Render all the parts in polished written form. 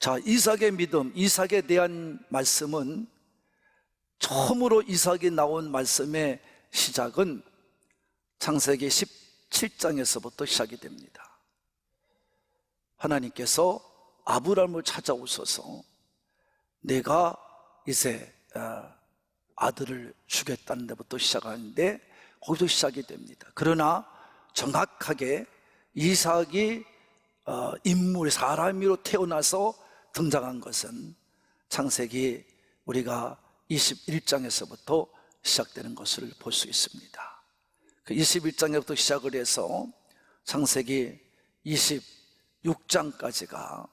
자, 이삭의 믿음, 이삭에 대한 말씀은 처음으로 이삭이 나온 말씀의 시작은 창세기 17장에서부터 시작이 됩니다. 하나님께서 아브라함을 찾아오셔서 내가 이제 아들을 주겠다는 데부터 시작하는데 거기서 시작이 됩니다. 그러나 정확하게 이삭이 인물, 사람으로 태어나서 등장한 것은 창세기 우리가 21장에서부터 시작되는 것을 볼 수 있습니다. 그 21장에부터 시작을 해서 창세기 26장까지가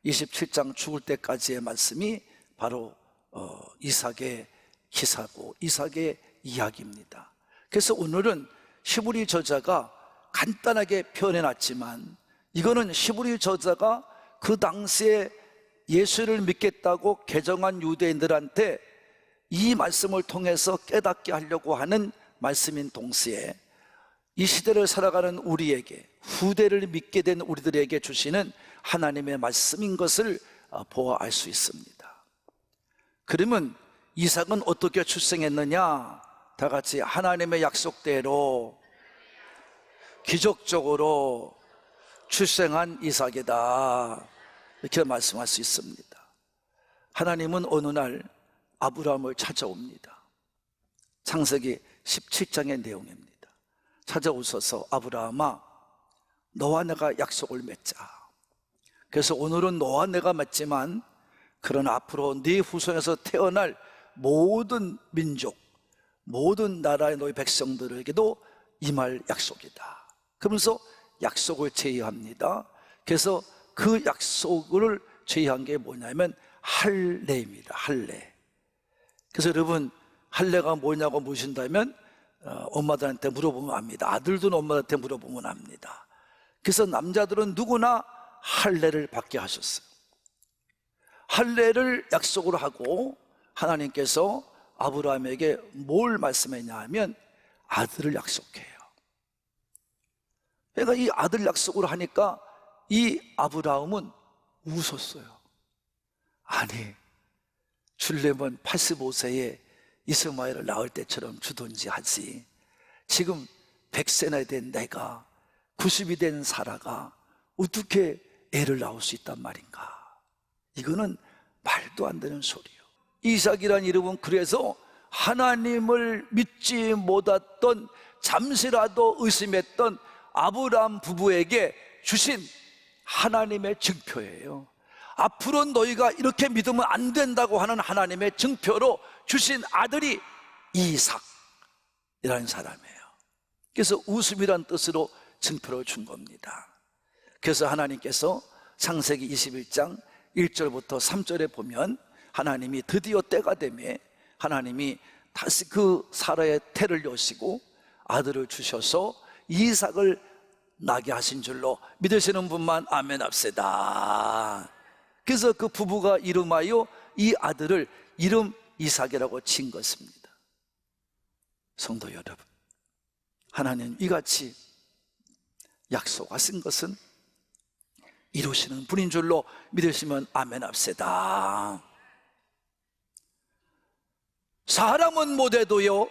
27장 죽을 때까지의 말씀이 바로 이삭의 기사고 이삭의 이야기입니다. 그래서 오늘은 히브리 저자가 간단하게 표현해놨지만 이거는 히브리 저자가 그 당시에 예수를 믿겠다고 개종한 유대인들한테 이 말씀을 통해서 깨닫게 하려고 하는 말씀인 동시에 이 시대를 살아가는 우리에게, 후대를 믿게 된 우리들에게 주시는 하나님의 말씀인 것을 보아 알 수 있습니다. 그러면 이삭은 어떻게 출생했느냐? 다 같이 하나님의 약속대로 기적적으로 출생한 이삭이다, 이렇게 말씀할 수 있습니다. 하나님은 어느 날 아브라함을 찾아옵니다. 창세기 17장의 내용입니다. 찾아오셔서 아브라함아, 너와 내가 약속을 맺자. 그래서 오늘은 너와 내가 맺지만 그러나 앞으로 네 후손에서 태어날 모든 민족, 모든 나라의 너희 백성들에게도 임할 약속이다. 그러면서 약속을 제의합니다. 그래서 그 약속을 제의한 게 뭐냐면 할례입니다. 할례. 그래서 여러분, 할례가 뭐냐고 물으신다면 엄마들한테 물어보면 압니다. 아들도 엄마한테 물어보면 압니다. 그래서 남자들은 누구나 할례를 받게 하셨어요. 할례를 약속을 하고 하나님께서 아브라함에게 뭘 말씀했냐 하면 아들을 약속해요. 그러니까 이 아들 약속을 하니까 이 아브라함은 웃었어요. 아니, 주려면 85세에 이스마엘을 낳을 때처럼 주든지 하지, 지금 100세나 된 내가, 90이 된 사라가 어떻게 애를 낳을 수 있단 말인가? 이거는 말도 안 되는 소리예요. 이삭이라는 이름은 그래서 하나님을 믿지 못했던, 잠시라도 의심했던 아브라함 부부에게 주신 하나님의 증표예요. 앞으로 너희가 이렇게 믿으면 안 된다고 하는 하나님의 증표로 주신 아들이 이삭이라는 사람이에요. 그래서 웃음이란 뜻으로 증표를 준 겁니다. 그래서 하나님께서 창세기 21장 1절부터 3절에 보면 하나님이 드디어 때가 되매 하나님이 다시 그 사라의 태를 여시고 아들을 주셔서 이삭을 나게 하신 줄로 믿으시는 분만 아멘 합시다. 그래서 그 부부가 이름하여 이 아들을 이름 이삭이라고 친 것입니다. 성도 여러분, 하나님 이같이 약속하신 것은 이루시는 분인 줄로 믿으시면 아멘 합시다. 사람은 못해도요,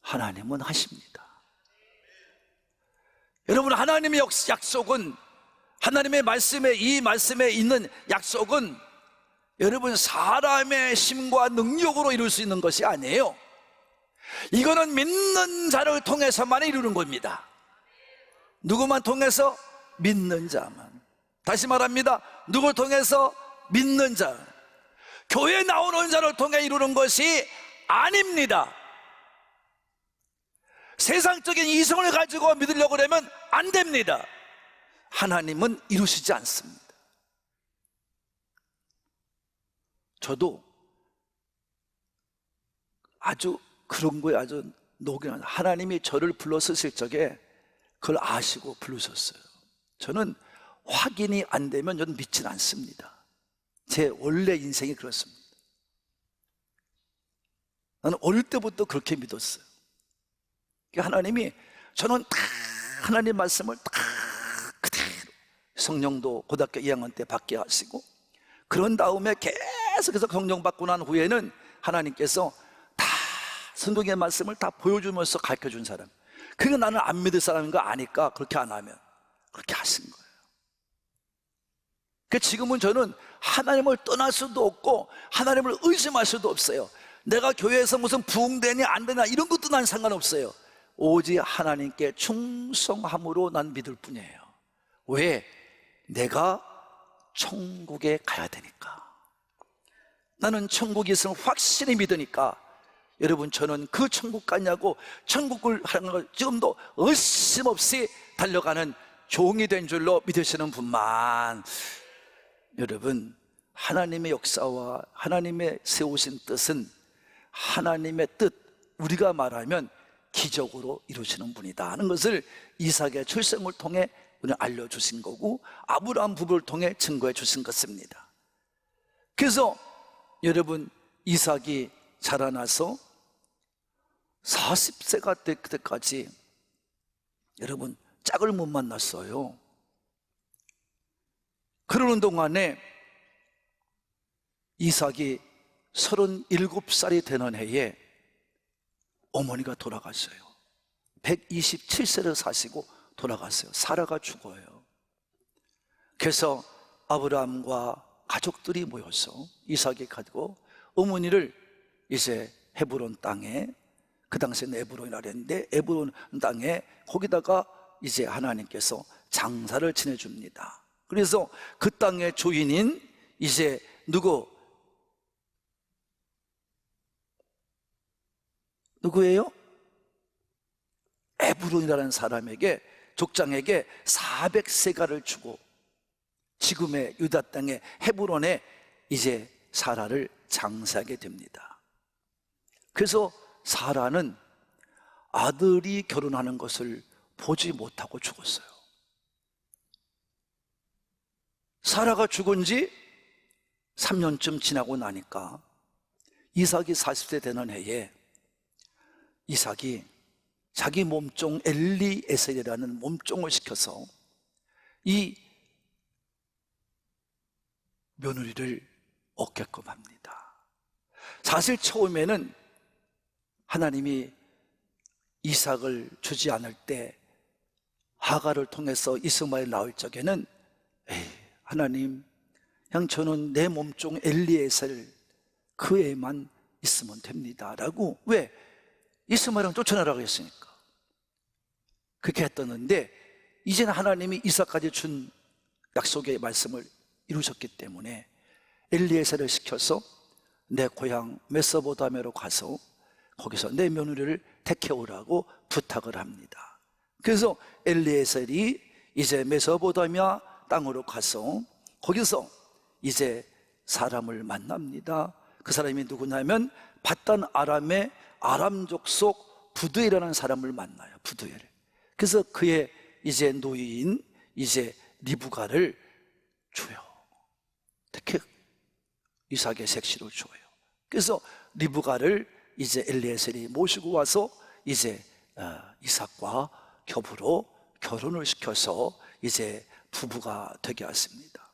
하나님은 하십니다. 여러분, 하나님의 약속은, 하나님의 말씀에, 이 말씀에 있는 약속은 여러분 사람의 힘과 능력으로 이룰 수 있는 것이 아니에요. 이거는 믿는 자를 통해서만 이루는 겁니다. 누구만 통해서? 믿는 자만. 다시 말합니다. 누굴 통해서? 믿는 자. 교회 나오는 자를 통해 이루는 것이 아닙니다. 세상적인 이성을 가지고 믿으려고 하면 안 됩니다. 하나님은 이루시지 않습니다. 저도 아주 그런 거에 아주 녹여요. 하나님이 저를 불러 쓰실 적에 그걸 아시고 부르셨어요. 저는 확인이 안 되면 저는 믿지는 않습니다. 제 원래 인생이 그렇습니다. 나는 어릴 때부터 그렇게 믿었어요. 하나님이, 저는 다 하나님 말씀을 다 그대로 성령도 고등학교 2학년 때 받게 하시고, 그런 다음에 계속해서 성령 받고 난 후에는 하나님께서 다 성경의 말씀을 다 보여주면서 가르쳐준 사람, 그게 나는 안 믿을 사람인 거 아니까 그렇게 안 하면 그렇게 하신 거예요. 그러니까 지금은 저는 하나님을 떠날 수도 없고 하나님을 의심할 수도 없어요. 내가 교회에서 무슨 부흥되냐 안 되냐 이런 것도 난 상관없어요. 오직 하나님께 충성함으로 난 믿을 뿐이에요. 왜? 내가 천국에 가야 되니까. 나는 천국이 있으면 확실히 믿으니까. 여러분, 저는 그 천국 가냐고 천국을 하는 걸 지금도 의심없이 달려가는 종이 된 줄로 믿으시는 분만, 여러분, 하나님의 역사와 하나님의 세우신 뜻은 하나님의 뜻, 우리가 말하면 기적으로 이루시는 분이다 하는 것을 이삭의 출생을 통해 우리는 알려주신 거고, 아브라함 부부를 통해 증거해 주신 것입니다. 그래서 여러분, 이삭이 자라나서 40세가 될 때까지 여러분 짝을 못 만났어요. 그러는 동안에 이삭이 37살이 되는 해에 어머니가 돌아갔어요. 127세를 사시고 돌아갔어요. 사라가 죽어요. 그래서 아브라함과 가족들이 모여서 이삭이 가지고 어머니를 이제 헤브론 땅에, 그 당시에는 에브론이라 그랬는데 에브론 땅에 거기다가 이제 하나님께서 장사를 지내줍니다. 그래서 그 땅의 주인인 이제 누구예요? 에브론이라는 사람에게, 족장에게 400세가를 주고 지금의 유다 땅의 헤브론에 이제 사라를 장사하게 됩니다. 그래서 사라는 아들이 결혼하는 것을 보지 못하고 죽었어요. 사라가 죽은 지 3년쯤 지나고 나니까 이삭이 40세 되는 해에 이삭이 자기 몸종 엘리에셀이라는 몸종을 시켜서 이 며느리를 얻게끔 합니다. 사실 처음에는 하나님이 이삭을 주지 않을 때 하갈을 통해서 이스마엘 나올 적에는 하나님, 그냥 저는 내 몸종 엘리에셀 그 애만 있으면 됩니다 라고, 왜? 이스마엘은 쫓아내라고 했으니까 그렇게 했었는데, 이제는 하나님이 이삭까지 준 약속의 말씀을 이루셨기 때문에 엘리에셀을 시켜서 내 고향 메소포타미아로 가서 거기서 내 며느리를 택해오라고 부탁을 합니다. 그래서 엘리에셀이 이제 메소포타미아 땅으로 가서 거기서 이제 사람을 만납니다. 그 사람이 누구냐면 바단 아람의 아람 족속 부두엘이라는 사람을 만나요. 부두엘. 그래서 그의 이제 노인 이제 리브가를 줘요. 특히 이삭의 색시를 줘요. 그래서 리브가를 이제 엘리에셀이 모시고 와서 이제 이삭과 겹으로 결혼을 시켜서 이제 부부가 되게 했습니다.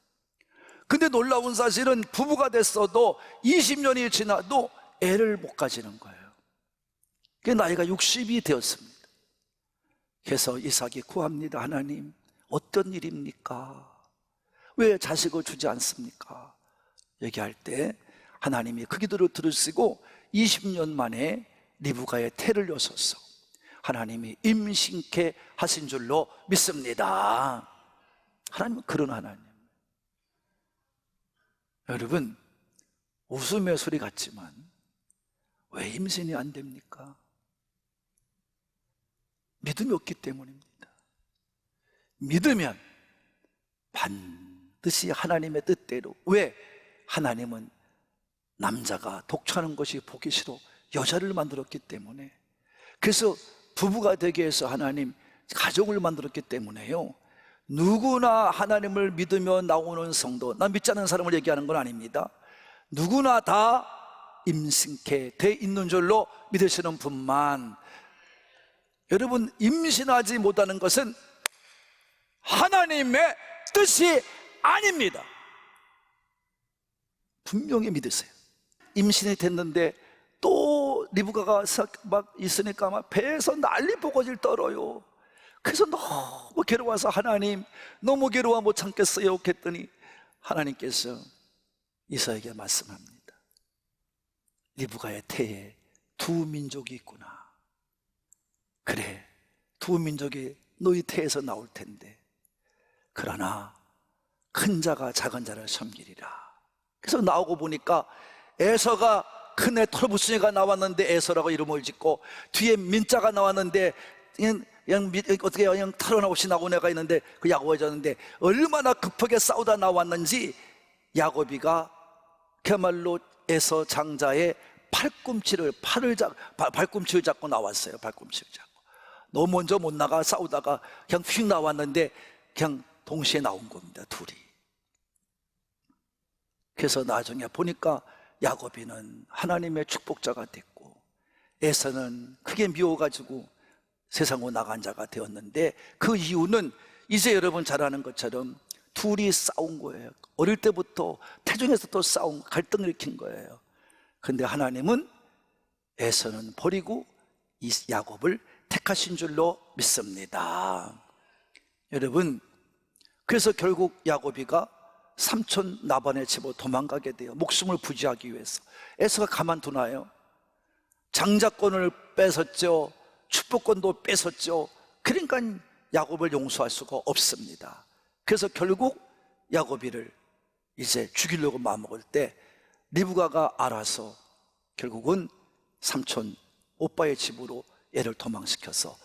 근데 놀라운 사실은 부부가 됐어도 20년이 지나도 애를 못 가지는 거예요. 그 나이가 60이 되었습니다. 그래서 이삭이 구합니다. 하나님, 어떤 일입니까? 왜 자식을 주지 않습니까? 얘기할 때 하나님이 그 기도를 들으시고 20년 만에 리브가의 태를 여셔서 하나님이 임신케 하신 줄로 믿습니다. 하나님은 그런 하나님. 여러분, 웃음의 소리 같지만 왜 임신이 안 됩니까? 믿음이 없기 때문입니다. 믿으면 반드시 하나님의 뜻대로. 왜? 하나님은 남자가 독차는 것이 보기 싫어 여자를 만들었기 때문에. 그래서 부부가 되게 해서 하나님 가족을 만들었기 때문에요, 누구나 하나님을 믿으며 나오는 성도, 난 믿지 않는 사람을 얘기하는 건 아닙니다. 누구나 다 임신케 돼 있는 줄로 믿으시는 분만. 여러분, 임신하지 못하는 것은 하나님의 뜻이 아닙니다. 분명히 믿으세요. 임신이 됐는데 또 리브가가 막 있으니까 막 배에서 난리 보고질 떨어요. 그래서 너무 괴로워서 하나님 너무 괴로워 못 참겠어요 했더니 하나님께서 이사에게 말씀합니다. 리브가의 태에 두 민족이 있구나. 그래, 두 민족이 너희 태에서 나올 텐데 그러나 큰 자가 작은 자를 섬기리라. 그래서 나오고 보니까 에서가 큰애 털부순이가 나왔는데 에서라고 이름을 짓고, 뒤에 민자가 나왔는데 어떻게 그냥 털어나 없이 나온 애가 있는데 그 야곱이었는데, 얼마나 급하게 싸우다 나왔는지 야곱이가 그야말로 에서 장자의 발꿈치를 잡고 나왔어요. 발꿈치를 잡고. 너 먼저 못 나가 싸우다가 그냥 휙 나왔는데 그냥 동시에 나온 겁니다, 둘이. 그래서 나중에 보니까 야곱이는 하나님의 축복자가 됐고 에서는 크게 미워가지고 세상으로 나간 자가 되었는데, 그 이유는 이제 여러분 잘 아는 것처럼 둘이 싸운 거예요. 어릴 때부터 태중에서부터 싸운, 갈등을 일으킨 거예요. 그런데 하나님은 에서는 버리고 이 야곱을 택하신 줄로 믿습니다. 여러분, 그래서 결국 야곱이가 삼촌 라반의 집으로 도망가게 돼요. 목숨을 부지하기 위해서. 에서가 가만두나요? 장자권을 뺏었죠. 축복권도 뺏었죠. 그러니까 야곱을 용서할 수가 없습니다. 그래서 결국 야곱이를 이제 죽이려고 마음먹을 때 리브가가 알아서 결국은 삼촌 오빠의 집으로 애를 도망시켜서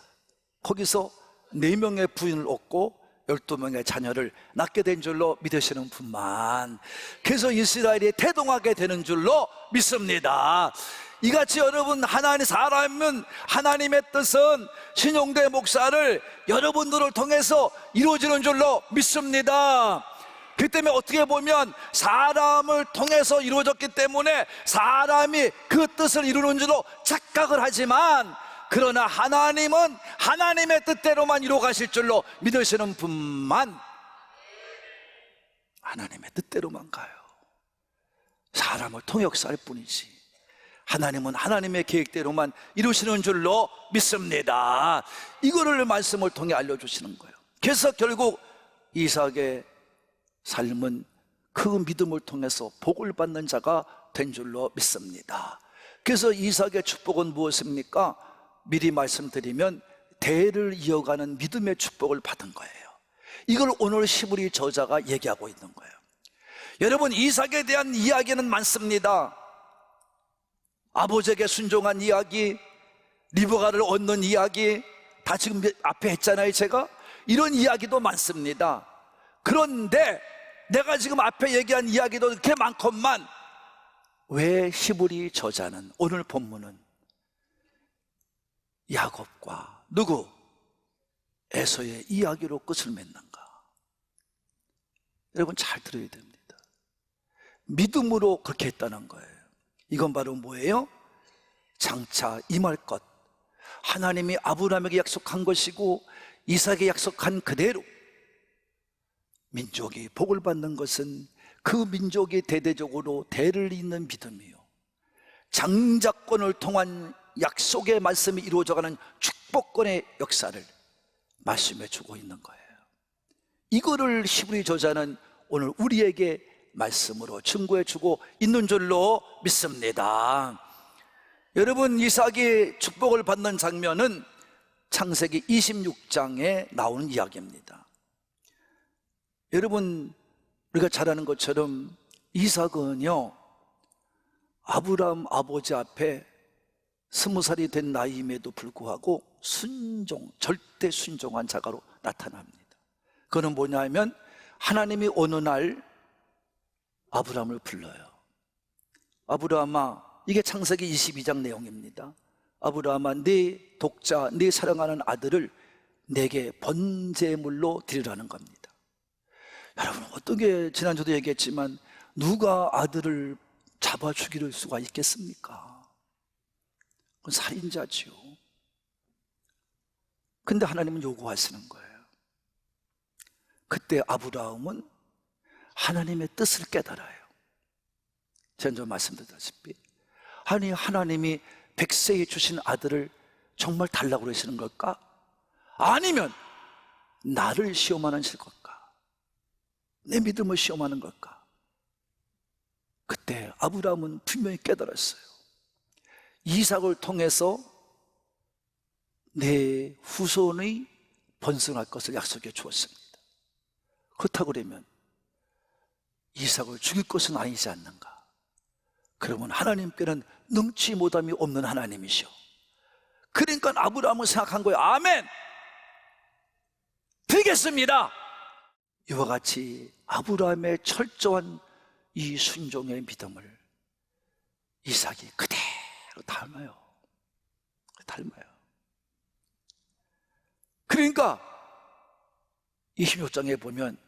거기서 4명의 부인을 얻고 12명의 자녀를 낳게 된 줄로 믿으시는 분만, 그래서 이스라엘이 태동하게 되는 줄로 믿습니다. 이같이 여러분, 사람은 하나님의 뜻은 신용대 목사를 여러분들을 통해서 이루어지는 줄로 믿습니다. 그 때문에 어떻게 보면 사람을 통해서 이루어졌기 때문에 사람이 그 뜻을 이루는 줄로 착각을 하지만, 그러나 하나님은 하나님의 뜻대로만 이루어 가실 줄로 믿으시는 분만 하나님의 뜻대로만 가요. 사람을 통해 역사할 뿐이지 하나님은 하나님의 계획대로만 이루시는 줄로 믿습니다. 이거를 말씀을 통해 알려주시는 거예요. 그래서 결국 이삭의 삶은 그 믿음을 통해서 복을 받는 자가 된 줄로 믿습니다. 그래서 이삭의 축복은 무엇입니까? 미리 말씀드리면 대를 이어가는 믿음의 축복을 받은 거예요. 이걸 오늘 히브리 저자가 얘기하고 있는 거예요. 여러분, 이삭에 대한 이야기는 많습니다. 아버지에게 순종한 이야기, 리브가를 얻는 이야기, 다 지금 앞에 했잖아요. 제가 이런 이야기도 많습니다. 그런데 내가 지금 앞에 얘기한 이야기도 이렇게 많건만 왜 히브리 저자는 오늘 본문은 야곱과 누구? 에서의 이야기로 끝을 맺는가? 여러분 잘 들어야 됩니다. 믿음으로 그렇게 했다는 거예요. 이건 바로 뭐예요? 장차 임할 것, 하나님이 아브라함에게 약속한 것이고 이삭에게 약속한 그대로 민족이 복을 받는 것은 그 민족이 대대적으로 대를 잇는 믿음이요, 장자권을 통한 약속의 말씀이 이루어져가는 축복권의 역사를 말씀해 주고 있는 거예요. 이거를 히브리 저자는 오늘 우리에게 말씀으로 증거해 주고 있는 줄로 믿습니다. 여러분, 이삭이 축복을 받는 장면은 창세기 26장에 나오는 이야기입니다. 여러분, 우리가 잘 아는 것처럼 이삭은요, 아브라함 아버지 앞에 20살이 된 나이임에도 불구하고 절대 순종한 자가로 나타납니다. 그거는 뭐냐면 하나님이 어느 날 아브라함을 불러요. 아브라함아, 이게 창세기 22장 내용입니다. 아브라함아, 네 독자, 네 사랑하는 아들을 내게 번제물로 드리라는 겁니다. 여러분, 어떻게 지난주도 얘기했지만 누가 아들을 잡아 죽일 수가 있겠습니까? 그건 살인자지요. 근데 하나님은 요구하시는 거예요. 그때 아브라함은 하나님의 뜻을 깨달아요. 제가 말씀드렸다시피 아니, 하나님이 백세에 주신 아들을 정말 달라고 그러시는 걸까? 아니면 나를 시험하는 걸까? 내 믿음을 시험하는 걸까? 그때 아브라함은 분명히 깨달았어요. 이삭을 통해서 내 후손의 번성할 것을 약속해 주었습니다. 그렇다고 그러면 이삭을 죽일 것은 아니지 않는가? 그러면 하나님께는 능치 못함이 없는 하나님이시오. 그러니까 아브라함은 생각한 거예요. 아멘! 되겠습니다! 이와 같이 아브라함의 철저한 이 순종의 믿음을 이삭이 그대로 닮아요. 그러니까 26장에 보면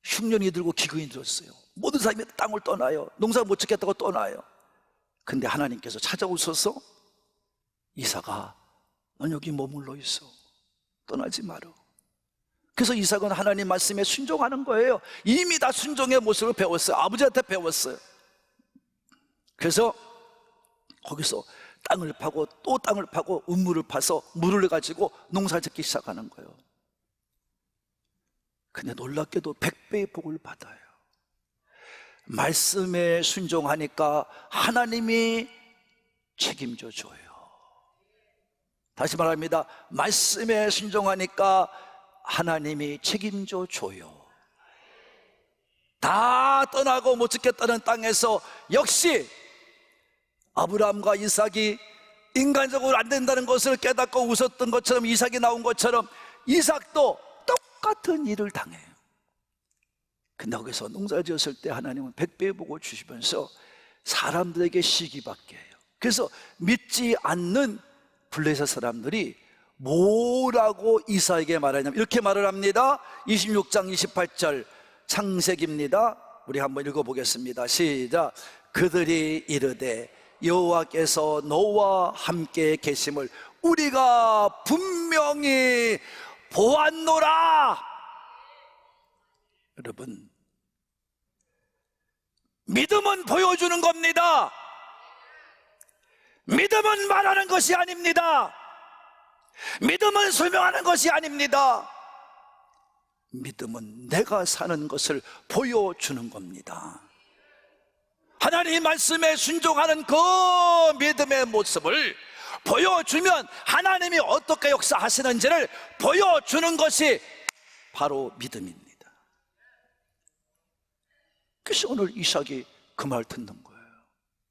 흉년이 들고 기근이 들었어요. 모든 사람이 땅을 떠나요. 농사 못 짓겠다고 떠나요. 근데 하나님께서 찾아오셔서 이삭아, 넌 여기 머물러 있어. 떠나지 마라. 그래서 이삭은 하나님 말씀에 순종하는 거예요. 이미 다 순종의 모습을 배웠어요. 아버지한테 배웠어요. 그래서 거기서 땅을 파고 또 땅을 파고 우물을 파서 물을 가지고 농사 짓기 시작하는 거예요. 근데 놀랍게도 100배의 복을 받아요. 말씀에 순종하니까 하나님이 책임져 줘요. 다시 말합니다. 말씀에 순종하니까 하나님이 책임져 줘요. 다 떠나고 못 짓겠다는 땅에서 역시 아브라함과 이삭이 인간적으로 안 된다는 것을 깨닫고 웃었던 것처럼, 이삭이 나온 것처럼 이삭도 똑같은 일을 당해요. 근데 거기서 농사 지었을 때 하나님은 100배 복을 주시면서 사람들에게 시기받게 해요. 그래서 믿지 않는 블레셋 사람들이 뭐라고 이삭에게 말하냐면 이렇게 말을 합니다. 26장 28절 창세기입니다. 우리 한번 읽어보겠습니다. 시작. 그들이 이르되 여호와께서 너와 함께 계심을 우리가 분명히 보았노라. 여러분, 믿음은 보여주는 겁니다. 믿음은 말하는 것이 아닙니다. 믿음은 설명하는 것이 아닙니다. 믿음은 내가 사는 것을 보여주는 겁니다. 하나님 말씀에 순종하는 그 믿음의 모습을 보여주면 하나님이 어떻게 역사하시는지를 보여주는 것이 바로 믿음입니다. 그래서 오늘 이삭이 그 말 듣는 거예요.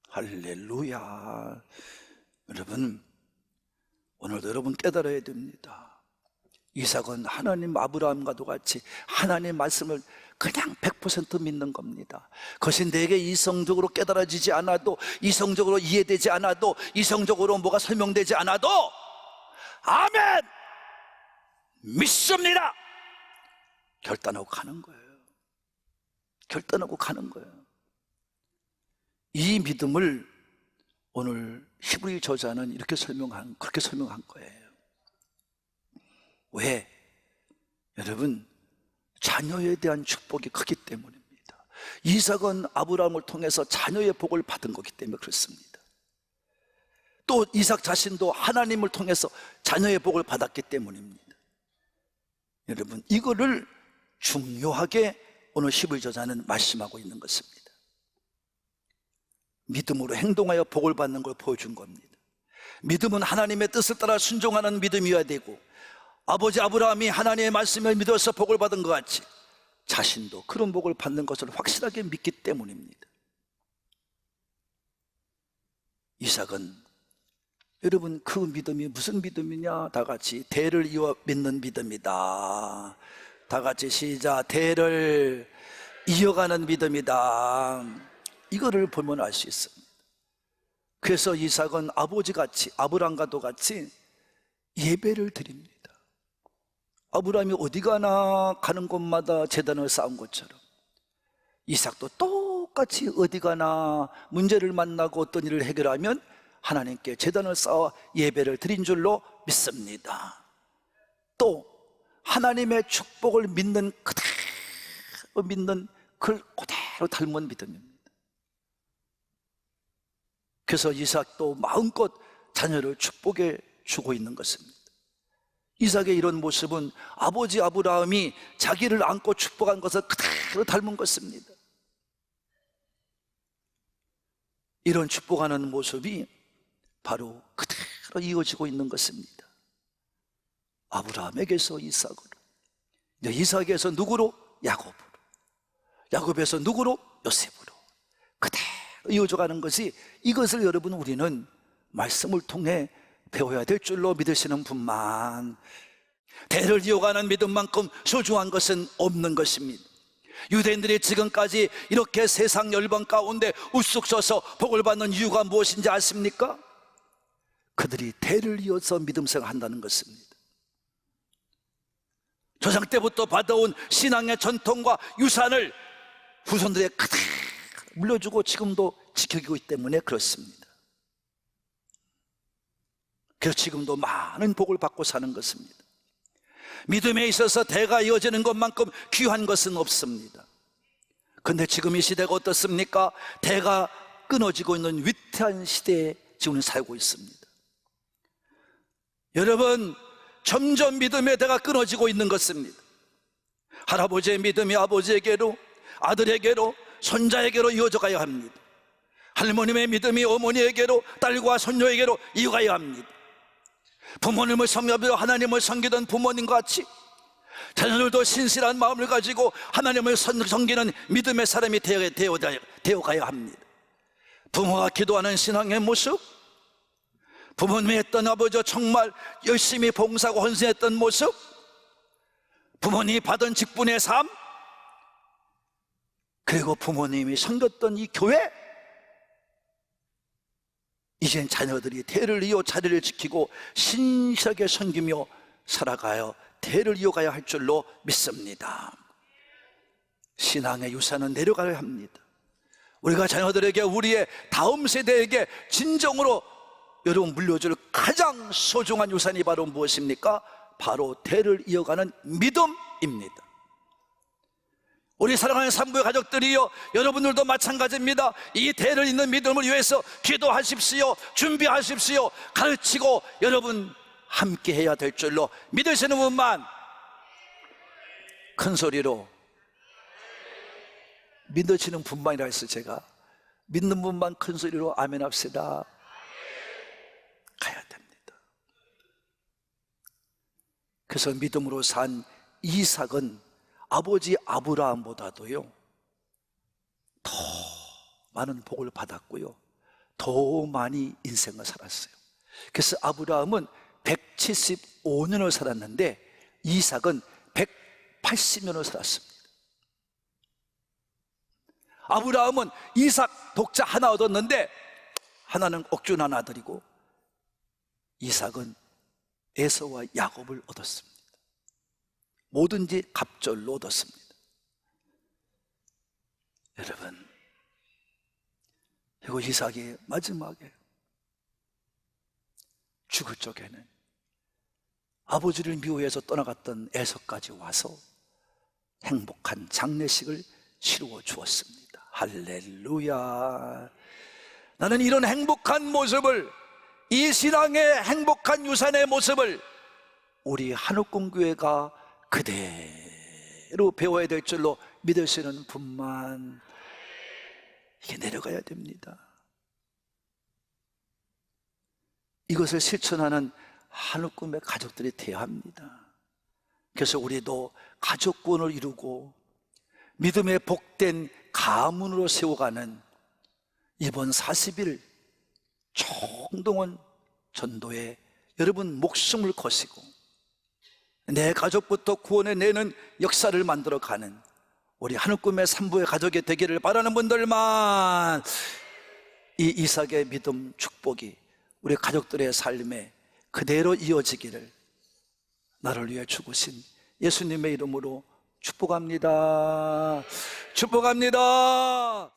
할렐루야. 여러분, 오늘도 여러분 깨달아야 됩니다. 이삭은 하나님 아브라함과도 같이 하나님의 말씀을 그냥 100% 믿는 겁니다. 그것이 내게 이성적으로 깨달아지지 않아도, 이성적으로 이해되지 않아도, 이성적으로 뭐가 설명되지 않아도 아멘! 믿습니다! 결단하고 가는 거예요. 결단하고 가는 거예요. 이 믿음을 오늘 히브리 저자는 그렇게 설명한 거예요. 왜? 여러분, 자녀에 대한 축복이 크기 때문입니다. 이삭은 아브라함을 통해서 자녀의 복을 받은 거기 때문에 그렇습니다. 또 이삭 자신도 하나님을 통해서 자녀의 복을 받았기 때문입니다. 여러분, 이거를 중요하게 오늘 히브리 저자는 말씀하고 있는 것입니다. 믿음으로 행동하여 복을 받는 걸 보여준 겁니다. 믿음은 하나님의 뜻을 따라 순종하는 믿음이어야 되고, 아버지 아브라함이 하나님의 말씀을 믿어서 복을 받은 것 같이 자신도 그런 복을 받는 것을 확실하게 믿기 때문입니다. 이삭은, 여러분, 그 믿음이 무슨 믿음이냐? 다 같이 대를 이어 믿는 믿음이다. 다 같이 시작. 대를 이어가는 믿음이다. 이거를 보면 알 수 있습니다. 그래서 이삭은 아버지같이, 아브라함과도 같이 예배를 드립니다. 아브라함이 어디 가나 가는 곳마다 제단을 쌓은 것처럼 이삭도 똑같이 어디 가나 문제를 만나고 어떤 일을 해결하면 하나님께 제단을 쌓아 예배를 드린 줄로 믿습니다. 또 하나님의 축복을 믿는 그대로 믿는 그걸 그대로 닮은 믿음입니다. 그래서 이삭도 마음껏 자녀를 축복해 주고 있는 것입니다. 이삭의 이런 모습은 아버지 아브라함이 자기를 안고 축복한 것을 그대로 닮은 것입니다. 이런 축복하는 모습이 바로 그대로 이어지고 있는 것입니다. 아브라함에게서 이삭으로, 이삭에서 누구로? 야곱으로, 야곱에서 누구로? 요셉으로 그대로 이어져가는 것이, 이것을 여러분 우리는 말씀을 통해 배워야 될 줄로 믿으시는 분만, 대를 이어가는 믿음만큼 소중한 것은 없는 것입니다. 유대인들이 지금까지 이렇게 세상 열방 가운데 우뚝 서서 복을 받는 이유가 무엇인지 아십니까? 그들이 대를 이어서 믿음 생활한다는 것입니다. 조상 때부터 받아온 신앙의 전통과 유산을 후손들에게 그대로 물려주고 지금도 지켜지고 있기 때문에 그렇습니다. 그래서 지금도 많은 복을 받고 사는 것입니다. 믿음에 있어서 대가 이어지는 것만큼 귀한 것은 없습니다. 그런데 지금 이 시대가 어떻습니까? 대가 끊어지고 있는 위태한 시대에 지금 살고 있습니다. 여러분, 점점 믿음의 대가 끊어지고 있는 것입니다. 할아버지의 믿음이 아버지에게로, 아들에게로, 손자에게로 이어져 가야 합니다. 할머님의 믿음이 어머니에게로, 딸과 손녀에게로 이어가야 합니다. 부모님을 섬기며 하나님을 섬기던 부모님과 같이 자녀들도 신실한 마음을 가지고 하나님을 섬기는 믿음의 사람이 되어가야 합니다. 부모가 기도하는 신앙의 모습, 부모님이 했던 아버지와 정말 열심히 봉사하고 헌신했던 모습, 부모님이 받은 직분의 삶, 그리고 부모님이 섬겼던 이 교회, 이젠 자녀들이 대를 이어 자리를 지키고 신실하게 섬기며 살아가요 대를 이어가야 할 줄로 믿습니다. 신앙의 유산은 내려가야 합니다. 우리가 자녀들에게, 우리의 다음 세대에게 진정으로 여러분 물려줄 가장 소중한 유산이 바로 무엇입니까? 바로 대를 이어가는 믿음입니다. 우리 사랑하는 삼부의 가족들이요, 여러분들도 마찬가지입니다. 이 대를 잇는 믿음을 위해서 기도하십시오. 준비하십시오. 가르치고 여러분 함께 해야 될 줄로 믿으시는 분만 큰 소리로, 믿으시는 분만이라 해서 제가 믿는 분만 큰 소리로 아멘 합시다. 가야 됩니다. 그래서 믿음으로 산 이삭은 아버지 아브라함보다도요 더 많은 복을 받았고요, 더 많이 인생을 살았어요. 그래서 아브라함은 175년을 살았는데 이삭은 180년을 살았습니다. 아브라함은 이삭 독자 하나 얻었는데 하나는 억준한 아들이고, 이삭은 에서와 야곱을 얻었습니다. 뭐든지 갑절로 얻었습니다. 여러분, 그리고 이삭이 마지막에 죽을 적에는 아버지를 미워해서 떠나갔던 에서까지 와서 행복한 장례식을 치루어 주었습니다. 할렐루야. 나는 이런 행복한 모습을, 이 신앙의 행복한 유산의 모습을 우리 한옥공교회가 그대로 배워야 될 줄로 믿으시는 분만 이게 내려가야 됩니다. 이것을 실천하는 한옥금의 가족들이 되어야 합니다. 그래서 우리도 가족구원을 이루고 믿음의 복된 가문으로 세워가는 이번 40일 총동원 전도에 여러분 목숨을 거시고 내 가족부터 구원해 내는 역사를 만들어가는 우리 한옥금의 산부의 가족이 되기를 바라는 분들만 이 이삭의 믿음 축복이 우리 가족들의 삶에 그대로 이어지기를 나를 위해 죽으신 예수님의 이름으로 축복합니다. 축복합니다.